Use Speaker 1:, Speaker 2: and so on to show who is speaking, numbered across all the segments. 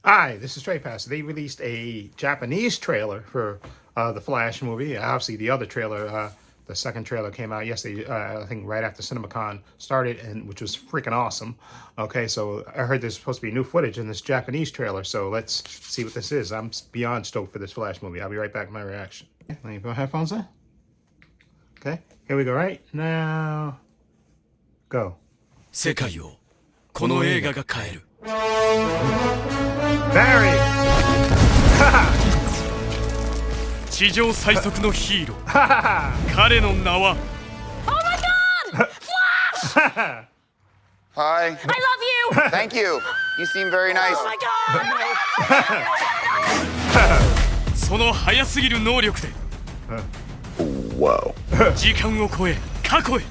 Speaker 1: Hi, this is Trey Pass. They released a Japanese trailer for the Flash movie. Obviously, the other trailer, the second trailer came out yesterday, I think right after CinemaCon started, and which was freaking awesome. Okay, so I heard there's supposed to be new footage in this Japanese trailer, so let's see what this is. I'm beyond stoked for this Flash movie. I'll be right back with my reaction. Okay, let me put my headphones in. Okay, here we go right now. Go.
Speaker 2: 世界をこの映画が変える。
Speaker 1: Barry!
Speaker 2: 地上最速のヒーロー。彼の名は。
Speaker 3: Oh my God! Flash!
Speaker 4: Hi.
Speaker 3: I love you!
Speaker 4: Thank you. You seem very nice.
Speaker 3: Oh my God!
Speaker 2: その速すぎる能力で
Speaker 5: Whoa.
Speaker 2: 時間を超え過去へ。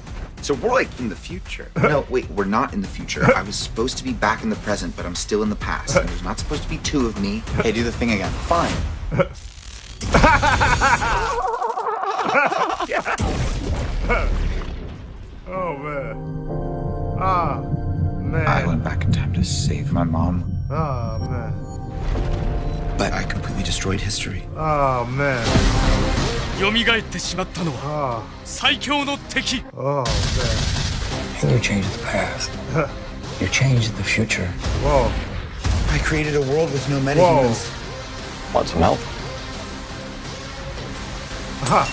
Speaker 5: So we're like in the future. No, wait, we're not in the future. I was supposed to be back in the present, but I'm still in the past. And there's not supposed to be two of me. Hey, do the thing again. Fine.
Speaker 1: Oh, man. Oh, man.
Speaker 5: I went back in time to save my mom,
Speaker 1: Oh, man.
Speaker 5: but I completely destroyed history.
Speaker 1: Oh, man.
Speaker 2: 蘇ってしまったのは
Speaker 1: Oh,
Speaker 2: 最強の敵。
Speaker 1: oh, man.
Speaker 6: And you changed the past. You changed the future.
Speaker 1: Whoa.
Speaker 5: I created a world with no
Speaker 1: Whoa.
Speaker 6: Want some help?
Speaker 1: Ha.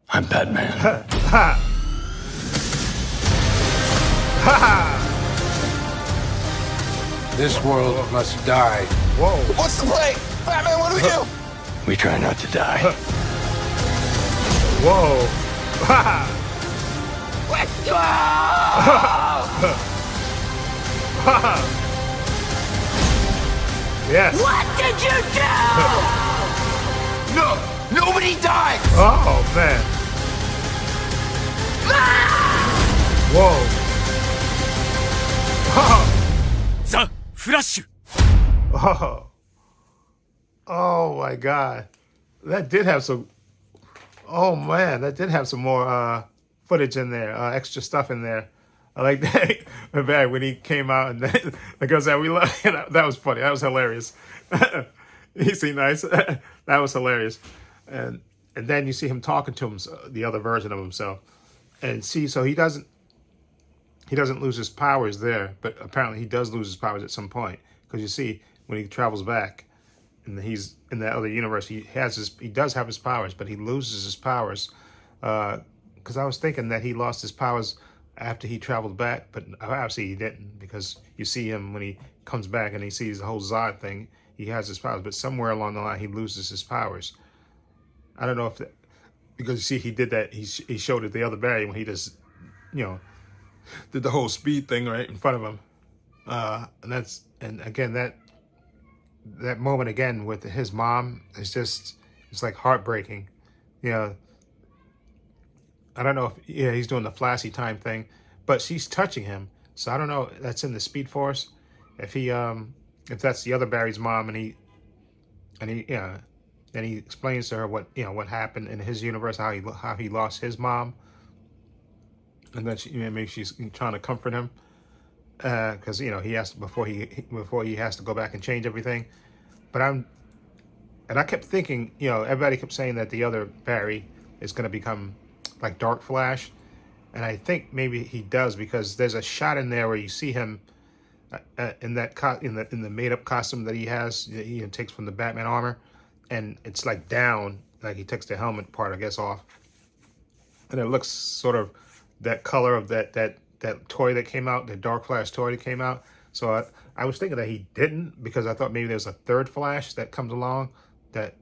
Speaker 6: I'm Batman.
Speaker 1: Ha. Ha.
Speaker 7: This world must die.
Speaker 1: Whoa.
Speaker 4: What's the play? Batman, what do we do?
Speaker 6: We try not to die.
Speaker 1: Whoa. Ha.
Speaker 4: Let's go!
Speaker 1: Ha. Yes.
Speaker 3: What did you do?
Speaker 4: No! Nobody died!
Speaker 1: Oh, man. Whoa. Oh.
Speaker 2: ザ・フラッシュ。
Speaker 1: Oh. Oh my God. That did have some. Oh man, that did have some more footage in there, extra stuff in there. I like that. When he came out and then, the girl said, "We love." That was funny. That was hilarious. He seemed nice. That was hilarious. And then you see him talking to him, the other version of himself, and see, so he doesn't lose his powers there, but apparently he does lose his powers at some point, because you see when he travels back and he's in that other universe, he does have his powers, but he loses his powers, because I was thinking that he lost his powers after he traveled back, but obviously he didn't, because you see him when he comes back and he sees the whole Zod thing, he has his powers, but somewhere along the line he loses his powers. I don't know if because you see he did that, he showed it the other Barry when he just, did the whole speed thing right in front of him, and again that moment again with his mom is just, it's like heartbreaking. I don't know if he's doing the flashy time thing, but she's touching him, so I don't know, that's in the Speed Force, if that's the other Barry's mom, and he explains to her what happened in his universe, how he lost his mom. And then maybe she's trying to comfort him, because he has to, before he has to go back and change everything. But I kept thinking, everybody kept saying that the other Barry is going to become like Dark Flash, and I think maybe he does, because there's a shot in there where you see him in the made up costume that he has, he takes from the Batman armor, and it's like down, like he takes the helmet part, I guess, off, and it looks sort of that color of that toy that came out, the Dark Flash toy that came out. So I was thinking that he didn't, because I thought maybe there's a third Flash that comes along, that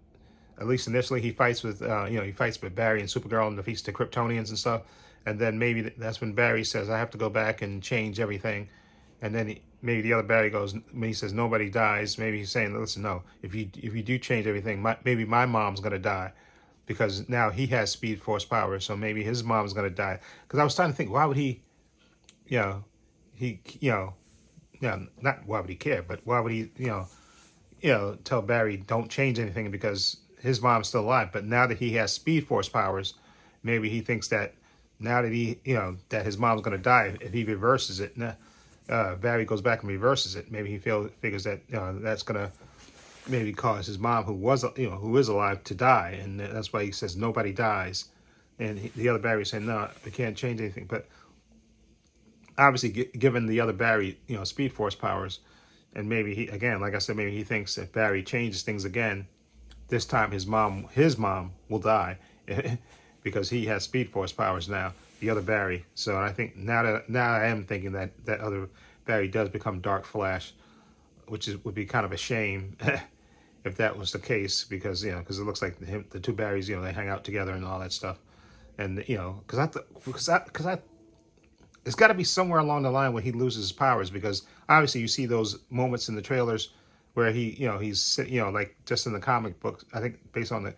Speaker 1: at least initially he fights with Barry and Supergirl and defeats the Kryptonians and stuff, and then maybe that's when Barry says, I have to go back and change everything, and then maybe the other Barry goes, when he says nobody dies, maybe he's saying, listen, no, if you do change everything, maybe my mom's gonna die, because now he has Speed Force powers, so maybe his mom's gonna die. Because I was trying to think, why would he, not why would he care, but why would he, tell Barry don't change anything, because his mom's still alive. But now that he has Speed Force powers, maybe he thinks that now that that his mom's gonna die, if he reverses it, Barry goes back and reverses it. Maybe he figures that that's gonna maybe cause his mom, who is alive, to die, and that's why he says nobody dies. And the other Barry saying, no, we can't change anything. But obviously, given the other Barry, Speed Force powers, and maybe he, again, like I said, maybe he thinks if Barry changes things again, this time his mom will die because he has Speed Force powers now. The other Barry. So I think now I am thinking that other Barry does become Dark Flash, which would be kind of a shame if that was the case, because because it looks like the two Barrys, they hang out together and all that stuff, and because it's got to be somewhere along the line where he loses his powers, because obviously you see those moments in the trailers where he's like just in the comic book, I think based on the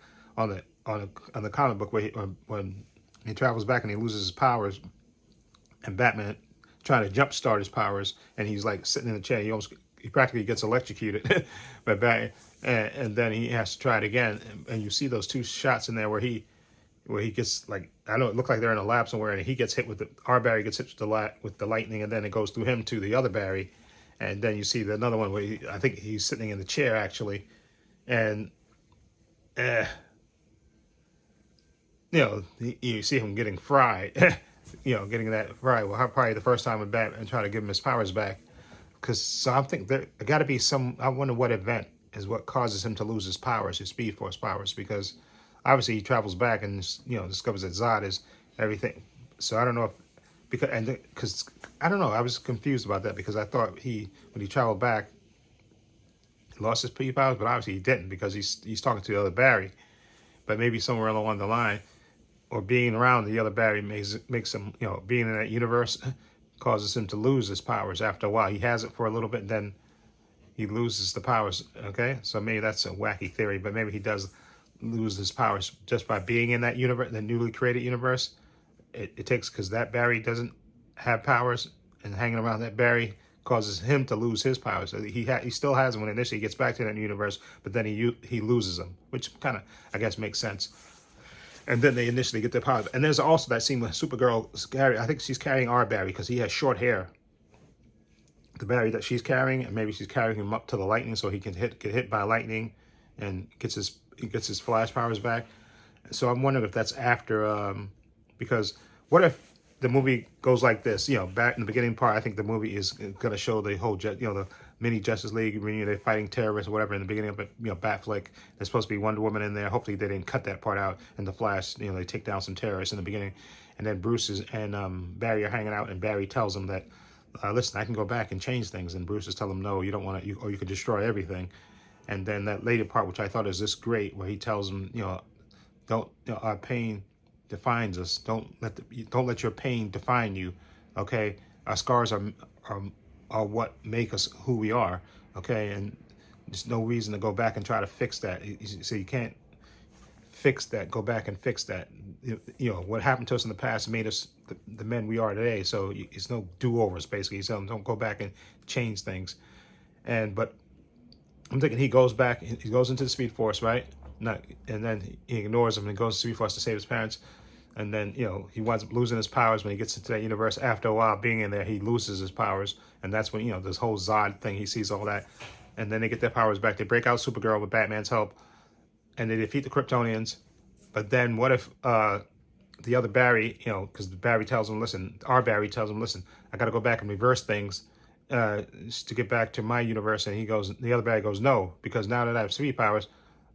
Speaker 1: comic book, where when he travels back and he loses his powers, and Batman trying to jumpstart his powers, and he's like sitting in the chair, he practically gets electrocuted by Batman, and then he has to try it again, and you see those two shots in there where he gets, like, I know it looked like they're in a lab somewhere, and he gets hit with our Barry gets hit with the lightning, and then it goes through him to the other Barry, and then you see another one where I think he's sitting in the chair actually, and you see him getting fried, getting that fried. Well, probably the first time with Batman trying to give him his powers back, because I think there got to be some. I wonder what event is what causes him to lose his powers, his Speed Force powers, because obviously he travels back and discovers that Zod is everything. So I don't know if because I don't know. I was confused about that, because I thought when he traveled back, he lost his Speed powers, but obviously he didn't, because he's talking to the other Barry. But maybe somewhere along the line, or being around the other Barry makes him, being in that universe causes him to lose his powers after a while. He has it for a little bit, then he loses the powers. Okay, so maybe that's a wacky theory, but maybe he does lose his powers just by being in that universe, the newly created universe. It takes, because that Barry doesn't have powers, and hanging around that Barry causes him to lose his powers. So he still has them when initially he gets back to that universe, but then he loses them, which kind of, I guess, makes sense. And then they initially get their powers. And there's also that scene with Supergirl I think she's carrying our Barry, because he has short hair. The Barry that she's carrying, and maybe she's carrying him up to the lightning so he can get hit by lightning and gets his Flash powers back. So I'm wondering if that's after, because what if the movie goes like this? Back in the beginning part, I think the movie is going to show the whole the mini Justice League, they're fighting terrorists or whatever in the beginning of it. Batfleck, there's supposed to be Wonder Woman in there. Hopefully they didn't cut that part out. In the Flash, they take down some terrorists in the beginning, and then Bruce and Barry are hanging out, and Barry tells him that, listen, I can go back and change things, and Bruce is telling him, no, you don't want to, or you could destroy everything. And then that later part, which I thought is this great, where he tells him, don't, our pain defines us. Don't let your pain define you. Okay, our scars are what make us who we are. Okay, and there's no reason to go back and try to fix that. So you can't fix that. Go back and fix that. What happened to us in the past made us the men we are today. So it's no do-overs, basically. So don't go back and change things. But I'm thinking he goes back. He goes into the Speed Force, right? And then he ignores him and goes to Speed Force to save his parents. And then, he winds up losing his powers when he gets into that universe. After a while being in there, he loses his powers. And that's when, this whole Zod thing, he sees all that. And then they get their powers back. They break out Supergirl with Batman's help. And they defeat the Kryptonians. But then what if the other Barry, because the Barry tells him, listen, our Barry tells him, listen, I got to go back and reverse things to get back to my universe. And the other Barry goes, no, because now that I have speed powers,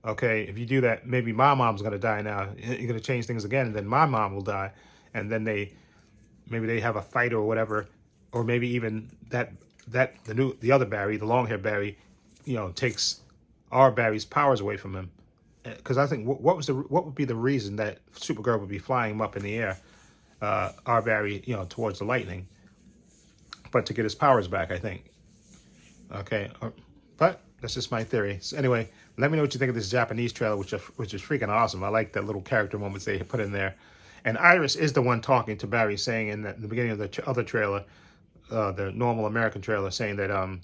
Speaker 1: okay, if you do that, maybe my mom's going to die now. You're going to change things again, and then my mom will die. And then maybe they have a fight or whatever, or maybe even the other Barry, the long-haired Barry, takes our Barry's powers away from him. Because I think what would be the reason that Supergirl would be flying him up in the air, our Barry, towards the lightning, but to get his powers back, I think. Okay, but that's just my theory. So anyway, let me know what you think of this Japanese trailer, which is freaking awesome. I like that little character moments they put in there. And Iris is the one talking to Barry, saying in the beginning of the other trailer, the normal American trailer, saying that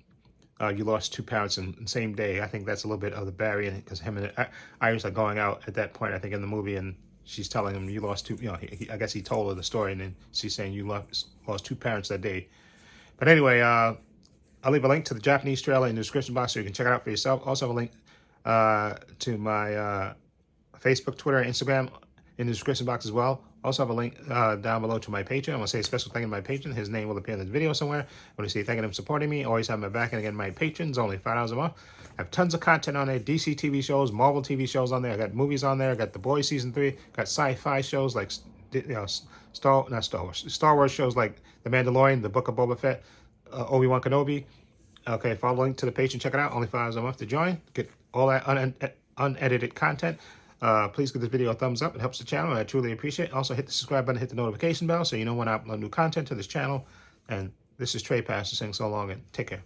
Speaker 1: you lost 2 pounds in the same day. I think that's a little bit of the Barry, because him and Iris are going out at that point, I think, in the movie, and she's telling him, you lost 2, I guess he told her the story, and then she's saying you lost 2 pounds that day. But anyway, I'll leave a link to the Japanese trailer in the description box so you can check it out for yourself. Also have a link to my Facebook, Twitter, and Instagram in the description box as well. Also have a link down below to my Patreon. I want to say a special thank you to my patron. His name will appear in this video somewhere. I want to say thank you to him supporting me. Always have my back. And again, my patrons, only $5 a month. I have tons of content on there. DC TV shows, Marvel TV shows on there. I got movies on there. I got The Boys Season 3. Got sci-fi shows like, Star Wars shows like The Mandalorian, The Book of Boba Fett, Obi-Wan Kenobi. Okay, follow the link to the page and check it out. Only $5 a month to join. Get all that unedited content. Please give this video a thumbs up. It helps the channel, and I truly appreciate it. Also, hit the subscribe button, hit the notification bell so you know when I upload new content to this channel. And this is Trey Pastor saying so long and take care.